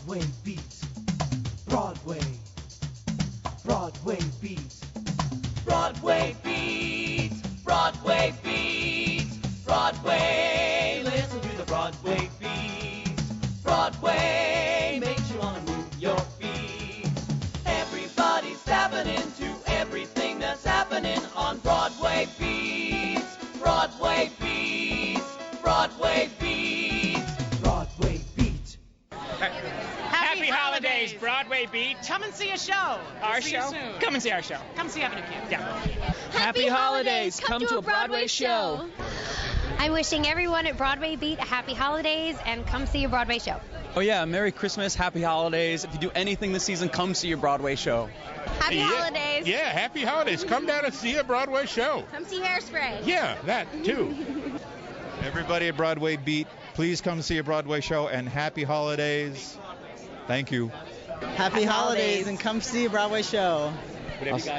Broadway Beat, Broadway, Broadway Beat, Broadway Beat, Broadway Beat, Broadway. Listen to the Broadway Beat. Broadway makes you wanna move your feet. Everybody's tapping into everything that's happening on Broadway Beat. Broadway Beat, Broadway Beat, Broadway Beat. Happy holidays, Broadway Beat. Come and see a show. Our See show? you soon. Come and see our show. Come see Avenue Q. Yeah. Happy holidays. Come to a Broadway show. I'm wishing everyone at Broadway Beat a happy holidays and come see a Broadway show. Oh yeah, Merry Christmas, Happy Holidays. If you do anything this season, come see your Broadway show. Happy holidays. Yeah, happy holidays. Come down and see a Broadway show. Come see Hairspray. Yeah, that too. Everybody at Broadway Beat, please come see a Broadway show, and happy holidays. Thank you. Happy holidays and come see a Broadway show.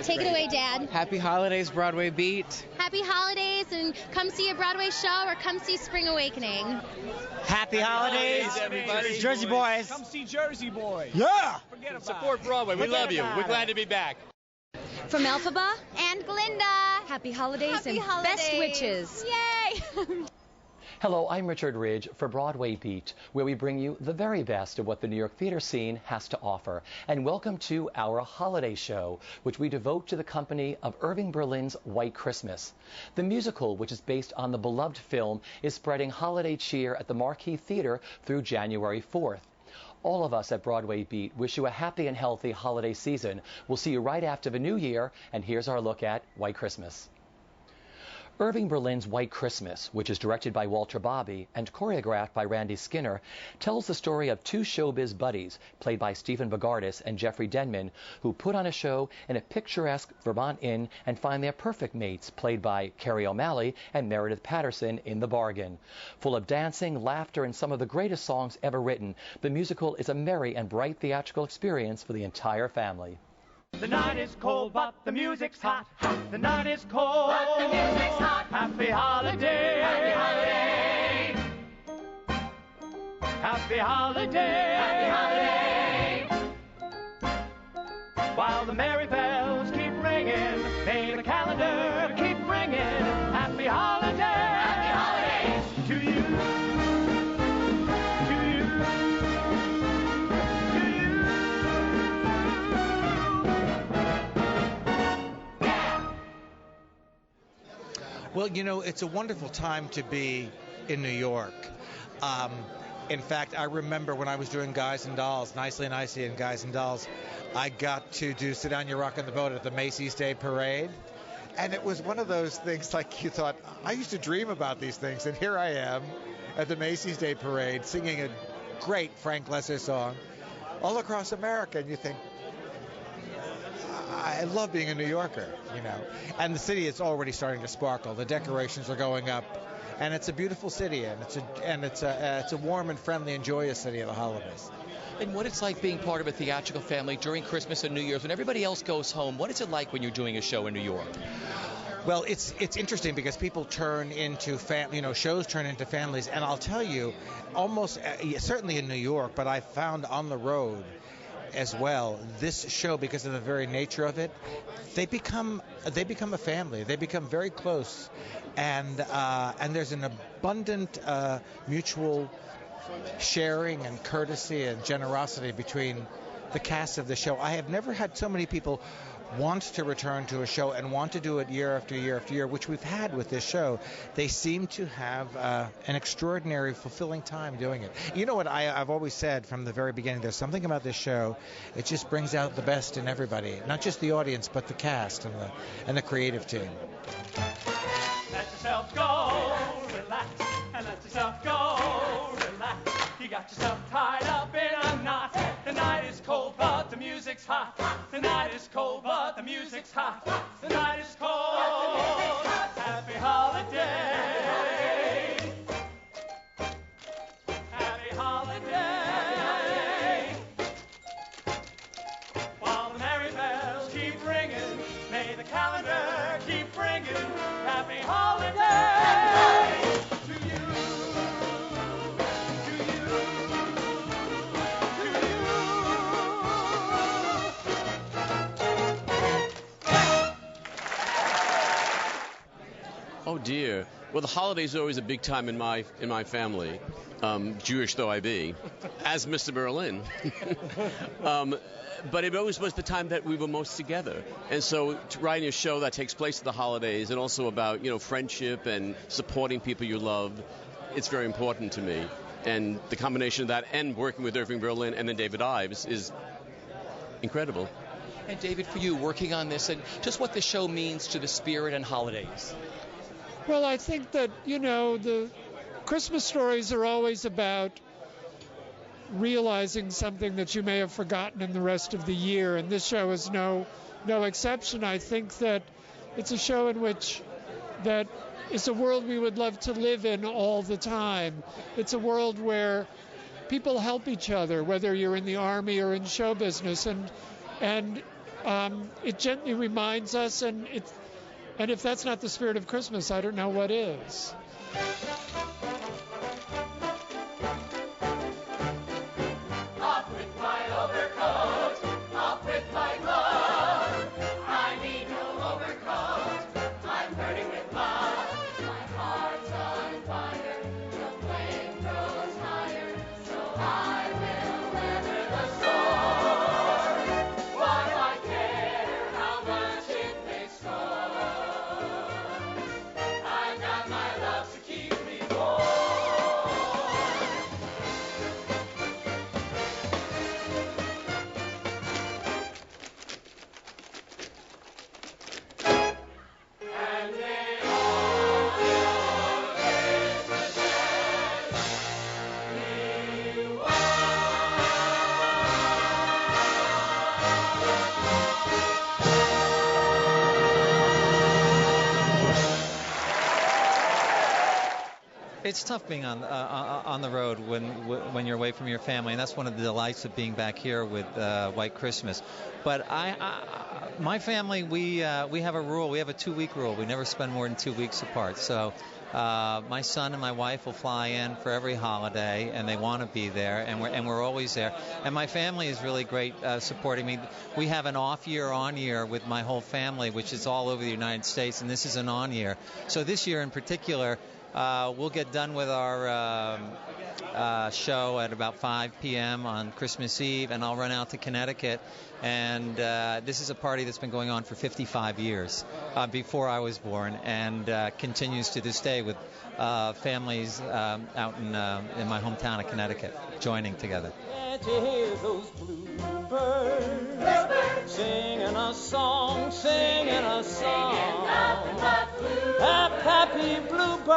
Take it away, Dad. Happy holidays, Broadway Beat. Happy holidays and come see a Broadway show or come see Spring Awakening. Happy holidays, everybody. Jersey boys. Come see Jersey Boys. Yeah. Support Broadway. We love you. We're glad to be back. From Elphaba and Glinda. Happy holidays and best wishes. Yay! Hello, I'm Richard Ridge for Broadway Beat, where we bring you the very best of what the New York theater scene has to offer. And welcome to our holiday show, which we devote to the company of Irving Berlin's White Christmas. The musical, which is based on the beloved film, is spreading holiday cheer at the Marquee Theater through January 4th. All of us at Broadway Beat wish you a happy and healthy holiday season. We'll see you right after the new year, and here's our look at White Christmas. Irving Berlin's White Christmas, which is directed by Walter Bobby and choreographed by Randy Skinner, tells the story of two showbiz buddies, played by Stephen Bogardus and Jeffrey Denman, who put on a show in a picturesque Vermont inn and find their perfect mates, played by Carrie O'Malley and Meredith Patterson, in the bargain. Full of dancing, laughter, and some of the greatest songs ever written, the musical is a merry and bright theatrical experience for the entire family. The night is cold, but the music's hot. The night is cold, but the music's hot. Happy holiday. Happy holiday. Happy holiday. Happy holiday. While the merry bells keep ringing, may the calendar keep ringing. Happy holiday. Happy holidays to you. Well, you know, it's a wonderful time to be in New York. In fact, I remember when I was doing Guys and Dolls, Nicely and Icy and Guys and Dolls, I got to do Sit Down, You're Rockin' the Boat at the Macy's Day Parade. And it was one of those things like you thought, I used to dream about these things, and here I am at the Macy's Day Parade singing a great Frank Lesser song all across America, and you think, I love being a New Yorker, you know. And the city is already starting to sparkle. The decorations are going up, and it's a beautiful city, and it's a warm and friendly and joyous city at the holidays. And what it's like being part of a theatrical family during Christmas and New Year's when everybody else goes home. What is it like when you're doing a show in New York? Well, it's interesting because people turn into shows turn into families, and I'll tell you, almost certainly in New York, but I found on the road as well, this show, because of the very nature of it, they become a family. They become very close, and there's an abundant mutual sharing and courtesy and generosity between the cast of the show. I have never had so many people want to return to a show and want to do it year after year after year, which we've had with this show. They seem to have an extraordinary, fulfilling time doing it. You know what I've always said from the very beginning, there's something about this show, it just brings out the best in everybody, not just the audience, but the cast and the creative team. Let yourself go, relax, and let yourself go, relax. You got yourself tied up in a knot. The night is cold, but the music's hot. The night is cold, but the music's hot. The night is cold. Happy holiday. Happy holiday. While the merry bells keep ringing, may the calendar keep ringing. Happy holiday to you. To you. To you. idea. Well, the holidays are always a big time in my family, Jewish though I be, as Mr. Berlin. But it always was the time that we were most together. And so writing a show that takes place at the holidays and also about, friendship and supporting people you love, it's very important to me. And the combination of that and working with Irving Berlin and then David Ives is incredible. And David, for you, working on this and just what the show means to the spirit and holidays. Well, I think that, the Christmas stories are always about realizing something that you may have forgotten in the rest of the year, and this show is no exception. I think that it's a show in which that it's a world we would love to live in all the time. It's a world where people help each other, whether you're in the army or in show business, and it gently reminds us, and if that's not the spirit of Christmas, I don't know what is. It's tough being on the road when you're away from your family, and that's one of the delights of being back here with White Christmas. But my family, we have a rule. We have a 2-week rule. We never spend more than 2 weeks apart. So my son and my wife will fly in for every holiday, and they want to be there, and we're always there. And my family is really great supporting me. We have an off year, on year with my whole family, which is all over the United States, and this is an on year. So this year in particular, we'll get done with our show at about 5 p.m. on Christmas Eve, and I'll run out to Connecticut. And this is a party that's been going on for 55 years, before I was born, and continues to this day with families out in my hometown of Connecticut joining together. Can't you hear those bluebirds singing a song, singing a song? Happy bluebirds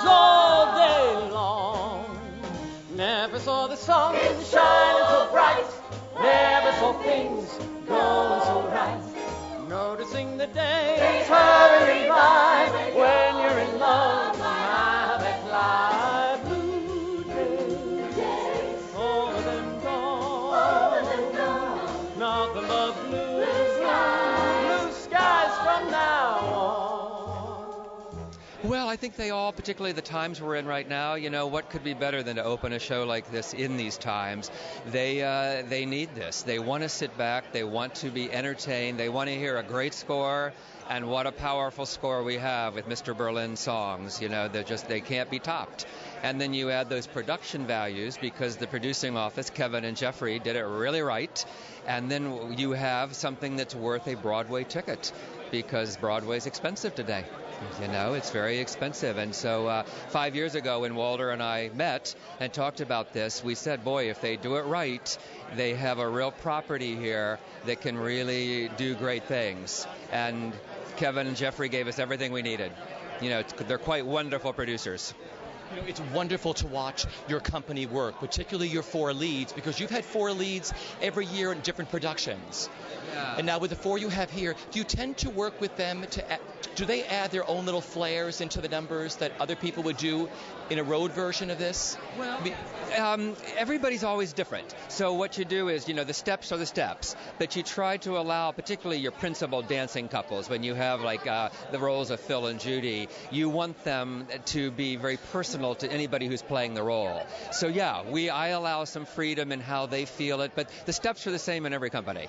all day long. Never saw the sun shining so bright, never saw things going so right. Noticing the days hurrying by when you're in love, my that fly. Blue days, all of them gone, nothing but blue skies from now on. Well, I think they all, particularly the times we're in right now, what could be better than to open a show like this in these times? They need this. They want to sit back. They want to be entertained. They want to hear a great score. And what a powerful score we have with Mr. Berlin's songs. They can't be topped. And then you add those production values, because the producing office, Kevin and Jeffrey, did it really right. And then you have something that's worth a Broadway ticket, because Broadway's expensive today. It's very expensive. And so 5 years ago when Walter and I met and talked about this, we said, boy, if they do it right, they have a real property here that can really do great things. And Kevin and Jeffrey gave us everything we needed. They're quite wonderful producers. It's wonderful to watch your company work, particularly your 4 leads, because you've had 4 leads every year in different productions. Yeah. And now with the 4 you have here, do you tend to work with them do they add their own little flares into the numbers that other people would do in a road version of this? Well, everybody's always different. So what you do is, the steps are the steps, but you try to allow, particularly your principal dancing couples, when you have the roles of Phil and Judy, you want them to be very personal personal to anybody who's playing the role. So yeah, I allow some freedom in how they feel it, but the steps are the same in every company.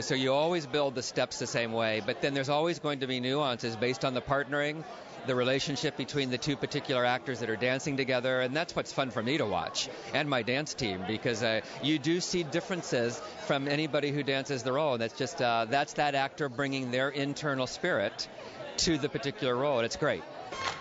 So you always build the steps the same way, but then there's always going to be nuances based on the partnering, the relationship between the two particular actors that are dancing together, and that's what's fun for me to watch, and my dance team, because you do see differences from anybody who dances the role, and that's just that's that actor bringing their internal spirit to the particular role, and it's great.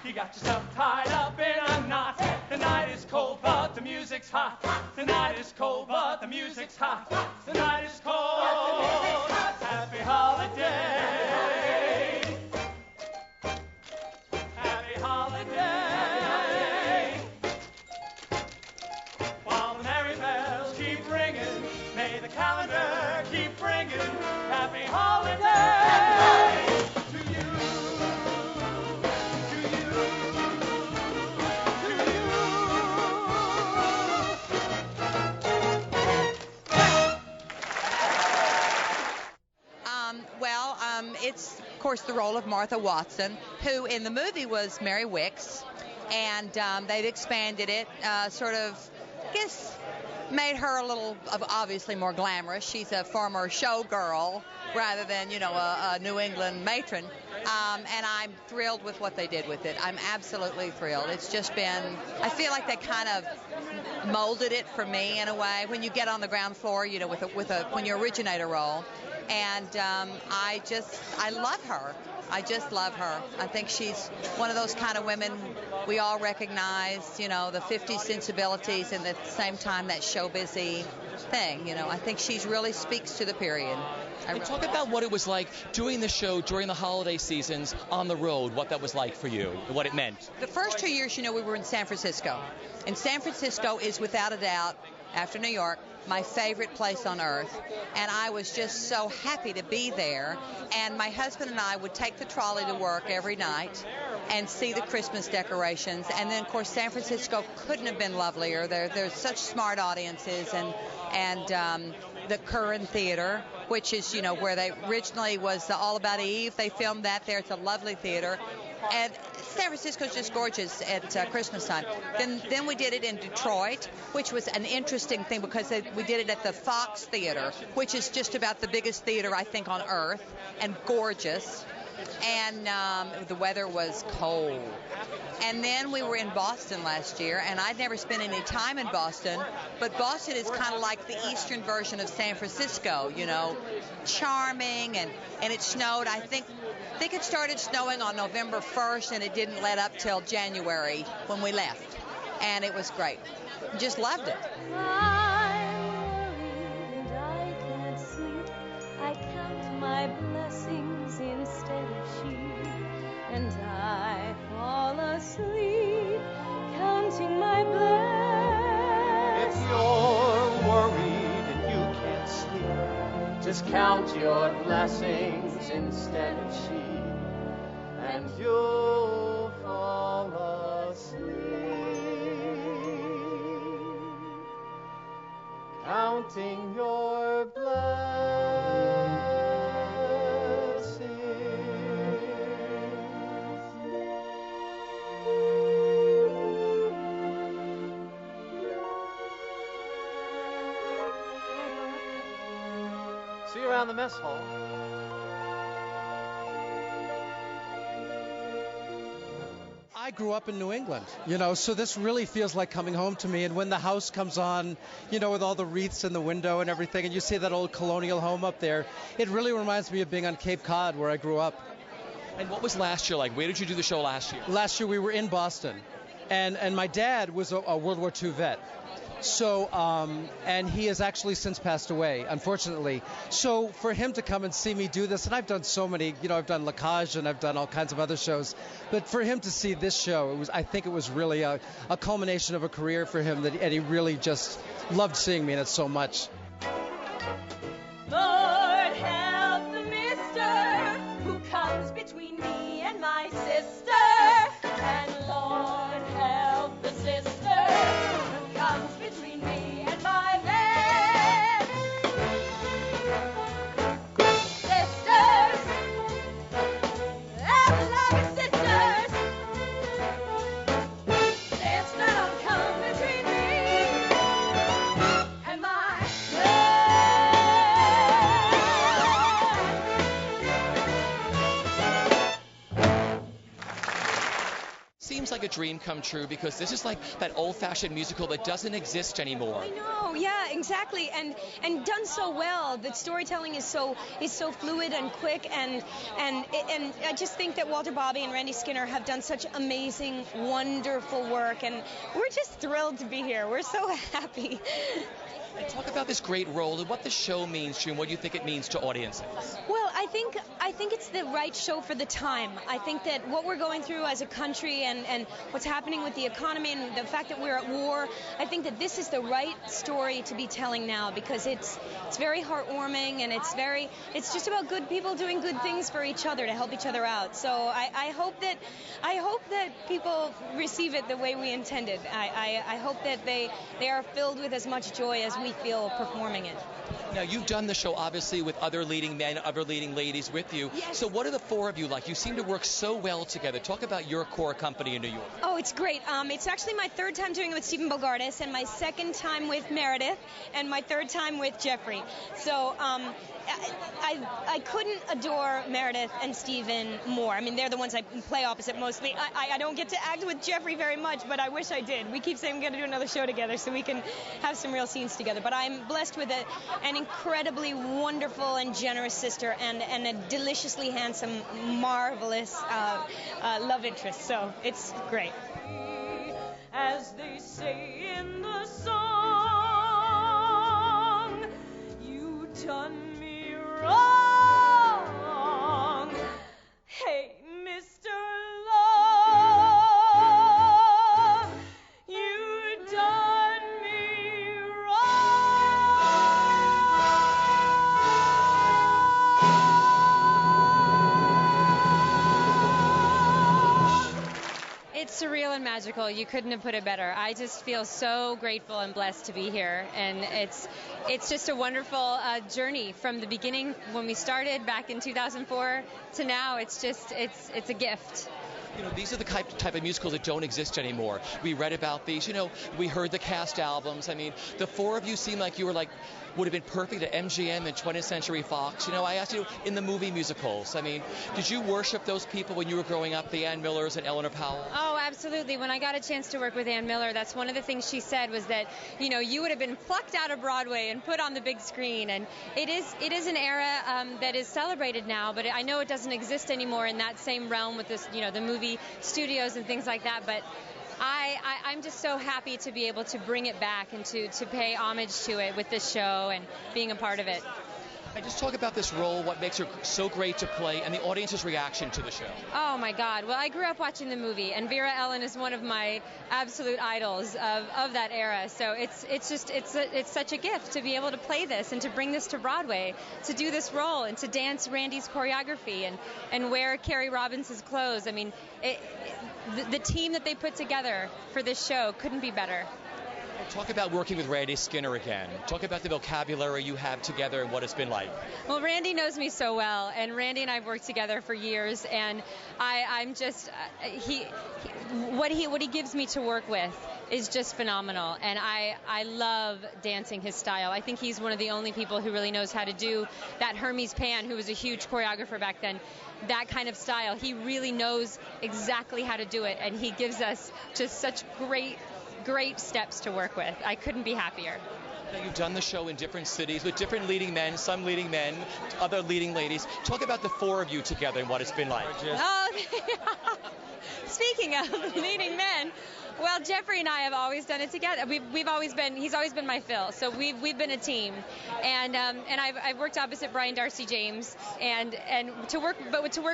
You got yourself tied up in a knot. The night is cold, but the music's hot. The night is cold, but the music's hot. The night is cold. Happy holiday. Happy holiday. While the merry bells keep ringing, may the calendar keep ringing. Happy holiday to you. It's, of course, the role of Martha Watson, who in the movie was Mary Wicks, and they've expanded it, sort of, I guess, made her a little, obviously, more glamorous. She's a former showgirl rather than, a New England matron, and I'm thrilled with what they did with it. I'm absolutely thrilled. It's just been, I feel like they kind of molded it for me in a way. When you get on the ground floor, when you originate a role. And I love her. I just love her. I think she's one of those kind of women we all recognize, the 50s sensibilities and at the same time that show-busy thing. I think she really speaks to the period. And talk about what it was like doing the show during the holiday seasons on the road, what that was like for you, what it meant. The first 2 years, we were in San Francisco. And San Francisco is, without a doubt, after New York, my favorite place on earth, and I was just so happy to be there. And my husband and I would take the trolley to work every night and see the Christmas decorations. And then, of course, San Francisco couldn't have been lovelier. There's such smart audiences, and the Curran Theater, which is, where they originally was All About Eve. They filmed that there. It's a lovely theater. And San Francisco's just gorgeous at Christmas time. Then we did it in Detroit, which was an interesting thing because we did it at the Fox Theater, which is just about the biggest theater, I think, on earth, and gorgeous. And the weather was cold. And then we were in Boston last year, and I'd never spent any time in Boston, but Boston is kind of like the eastern version of San Francisco, charming, and it snowed. I think it started snowing on November 1st, and it didn't let up till January when we left. And it was great. Just loved it. I'm worried and I can't sleep. I count my blessings instead of sheep. And I fall asleep counting my blessings. If you're worried and you can't sleep, just count your blessings instead of sheep. And you'll fall asleep, counting your blessings. See you around the mess hall. I grew up in New England, so this really feels like coming home to me. And when the house comes on, with all the wreaths in the window and everything, and you see that old colonial home up there, it really reminds me of being on Cape Cod where I grew up. And what was last year like? Where did you do the show last year? Last year we were in Boston, and my dad was a World War II vet. So, and he has actually since passed away, unfortunately. So for him to come and see me do this, and I've done so many, I've done La Cage and I've done all kinds of other shows, but for him to see this show, I think it was really a culmination of a career for him, and he really just loved seeing me in it so much. Lord help the mister who comes between me and my sister, and Lord help the sister who comes between me and my man. Sisters, everlasting sisters, dream come true because this is like that old-fashioned musical that doesn't exist anymore. I know, yeah, exactly, and done so well. The storytelling is so fluid and quick, and I just think that Walter Bobby and Randy Skinner have done such amazing, wonderful work, and we're just thrilled to be here. We're so happy. And talk about this great role and what the show means to you and what you think it means to audiences. Well, I think it's the right show for the time. I think that what we're going through as a country and what's happening with the economy and the fact that we're at war, I think that this is the right story to be telling now because it's very heartwarming and it's just about good people doing good things for each other to help each other out. So I hope that people receive it the way we intended. I hope that they are filled with as much joy as we feel performing it. Now, you've done the show, obviously, with other leading men, other leading ladies with you. Yes. So what are the four of you like? You seem to work so well together. Talk about your core company in New York. Oh, it's great. It's actually my third time doing it with Stephen Bogardus, and my second time with Meredith, and my third time with Jeffrey. So I couldn't adore Meredith and Stephen more. I mean, they're the ones I play opposite mostly. I don't get to act with Jeffrey very much, but I wish I did. We keep saying we're going to do another show together so we can have some real scenes together. But I'm blessed with an incredibly wonderful and generous sister and a deliciously handsome, marvelous love interest. So it's great. As they say in the song, you done me wrong. Hey, Mr. Love, you done me It's surreal and magical. You couldn't have put it better. I just feel so grateful and blessed to be here, and it's just a wonderful journey from the beginning when we started back in 2004 to now. It's a gift. You know, these are the type of musicals that don't exist anymore. We read about these, you know, we heard the cast albums. I mean, the four of you seem like you were like, would have been perfect at MGM and 20th Century Fox. You know, I asked you in the movie musicals. I mean, did you worship those people when you were growing up, the Ann Millers and Eleanor Powell? Oh, absolutely. When I got a chance to work with Ann Miller, that's one of the things she said was that, you know, you would have been plucked out of Broadway and put on the big screen. And it is an era that is celebrated now, but I know it doesn't exist anymore in that same realm with this, you know, the movie studios and things like that. But I'm just so happy to be able to bring it back and to pay homage to it with this show and being a part of it. And just talk about this role, what makes her so great to play, and the audience's reaction to the show. Oh my God! Well, I grew up watching the movie, and Vera Ellen is one of my absolute idols of that era. So it's such a gift to be able to play this and to bring this to Broadway, to do this role and to dance Randy's choreography and wear Carrie Robinson's clothes. I mean, the team that they put together for this show couldn't be better. Talk about working with Randy Skinner again. Talk about the vocabulary you have together and what it's been like. Well, Randy knows me so well, and Randy and I have worked together for years, and I'm just what he gives me to work with is just phenomenal, and I love dancing his style. I think he's one of the only people who really knows how to do that. Hermes Pan, who was a huge choreographer back then, that kind of style. He really knows exactly how to do it, and he gives us just such great steps to work with. I couldn't be happier. Now, you've done the show in different cities with different leading men, some leading men, other leading ladies. Talk about the four of you together and what it's been like. Oh, speaking of leading men, well, Jeffrey and I have always done it together. He's always been my Phil, so we've been a team, and I've worked opposite Brian Darcy James, and to work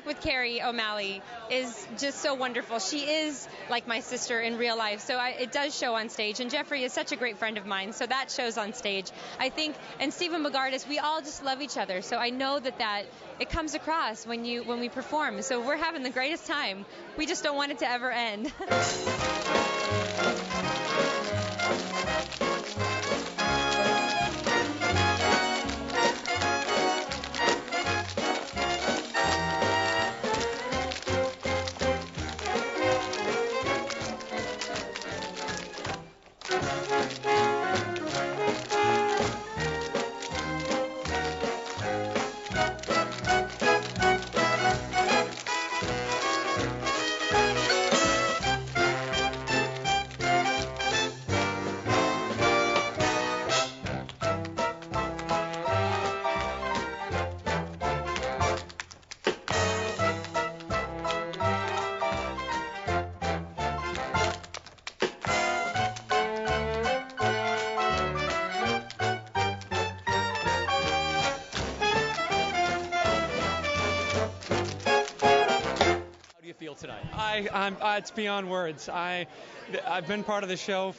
with Carrie O'Malley is just so wonderful. She is like my sister in real life, so it does show on stage, and Jeffrey is such a great friend of mine, so that shows on stage, I think. And Stephen Bogardus, we all just love each other, so I know that it comes across when we perform. So we're having the greatest time. We just don't want it to ever end. It's beyond words. I've been part of the show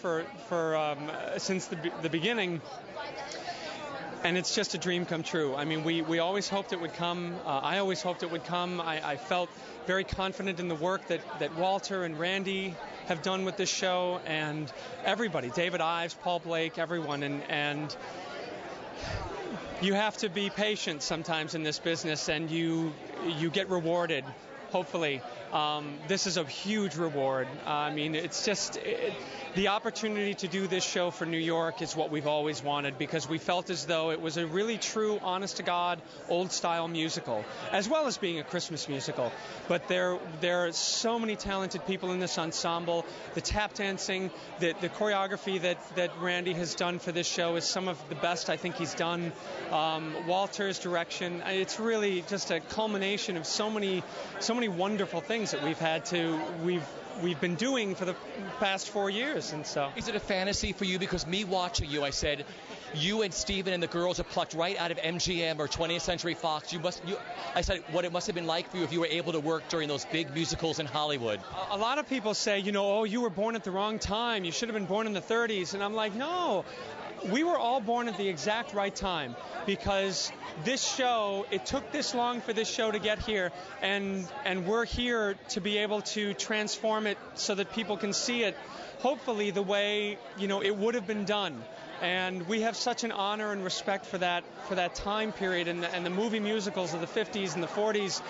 since the beginning, and it's just a dream come true. I mean, we always hoped it would come. I always hoped it would come. I felt very confident in the work that Walter and Randy have done with this show, and everybody, David Ives, Paul Blake, everyone, and you have to be patient sometimes in this business, and you get rewarded, hopefully. This is a huge reward. I mean, it's just the opportunity to do this show for New York is what we've always wanted, because we felt as though it was a really true, honest-to-God, old-style musical, as well as being a Christmas musical. But there are so many talented people in this ensemble. The tap dancing, the choreography that Randy has done for this show is some of the best I think he's done. Walter's direction, it's really just a culmination of so many wonderful things that we've been doing for the past 4 years. And so, is it a fantasy for you? Because me watching you, I said, you and Steven and the girls are plucked right out of MGM or 20th Century Fox. I said what it must have been like for you if you were able to work during those big musicals in Hollywood. A lot of people say, oh, you were born at the wrong time. You should have been born in the 30s. And I'm like, no. We were all born at the exact right time, because this show, it took this long for this show to get here, and we're here to be able to transform it so that people can see it, hopefully the way, it would have been done. And we have such an honor and respect for that time period, and the movie musicals of the 50s and the 40s.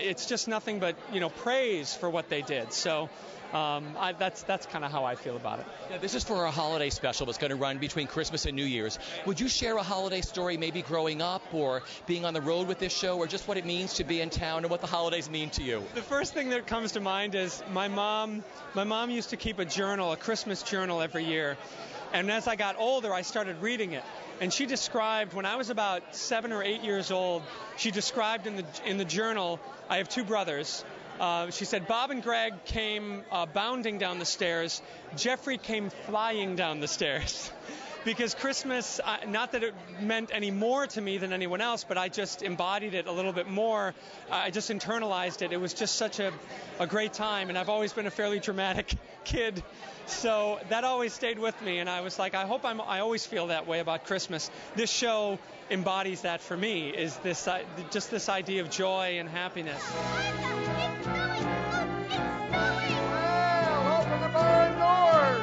It's just nothing but praise for what they did. So that's kind of how I feel about it. Yeah, this is for our holiday special that's going to run between Christmas and New Year's. Would you share a holiday story, maybe growing up or being on the road with this show, or just what it means to be in town and what the holidays mean to you? The first thing that comes to mind is my mom used to keep a Christmas journal every year. And as I got older, I started reading it. And she described, when I was about 7 or 8 years old, she described in the journal, I have two brothers. She said, Bob and Greg came bounding down the stairs. Jeffrey came flying down the stairs. Because Christmas, not that it meant any more to me than anyone else, but I just embodied it a little bit more. I just internalized it. It was just such a great time, and I've always been a fairly dramatic kid. So that always stayed with me, and I was like, I hope I always feel that way about Christmas. This show embodies that for me, is this just this idea of joy and happiness. Well, open the barn doors.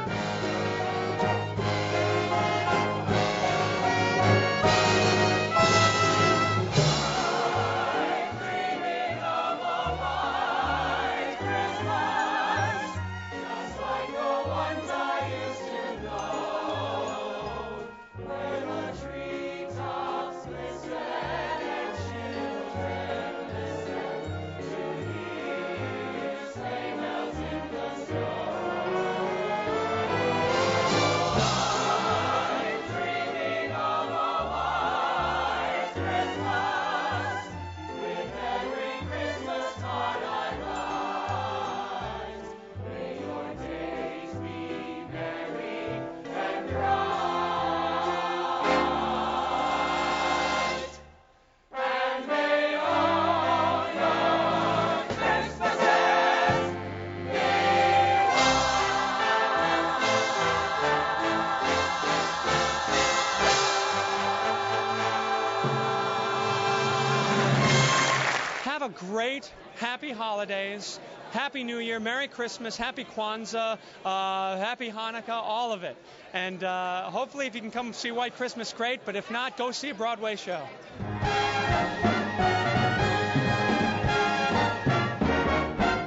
Great, happy holidays, happy New Year, Merry Christmas, happy Kwanzaa, happy Hanukkah, all of it. And hopefully if you can come see White Christmas, great, but if not, go see a Broadway show.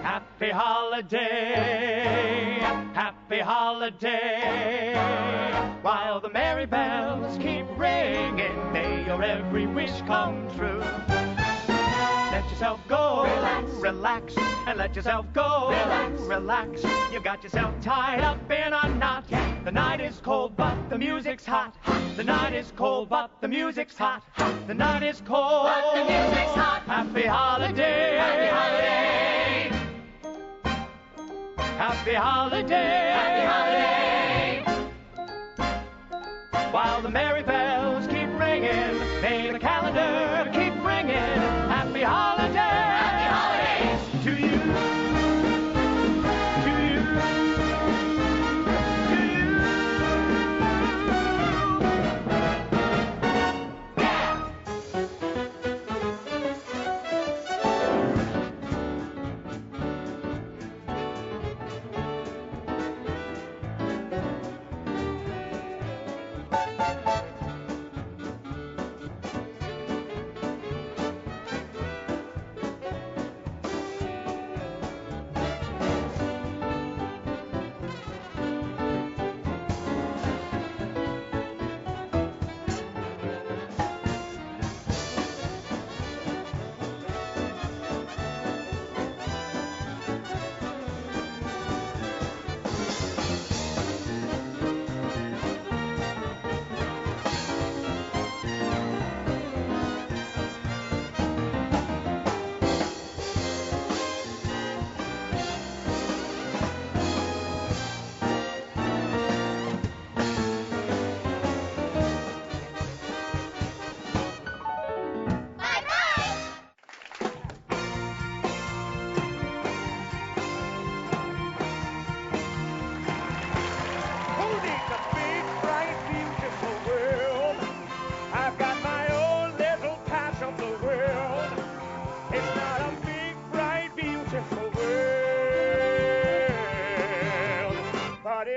Happy holiday, happy holiday. While the merry bells keep ringing, may your every wish come true. Let yourself go, relax, and let yourself go, relax. You got yourself tied up in a knot. The night is cold, but the music's hot. The night is cold, but the music's hot. The night is cold, but the music's hot. Happy holiday, happy holiday, happy holiday, happy holiday. While the merry bells keep ringing, may the calendar keep ringing. Happy holidays to you.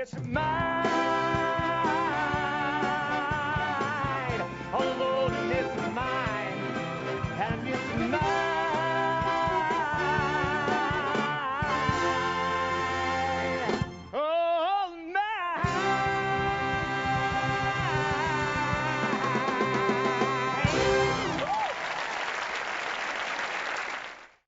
It's my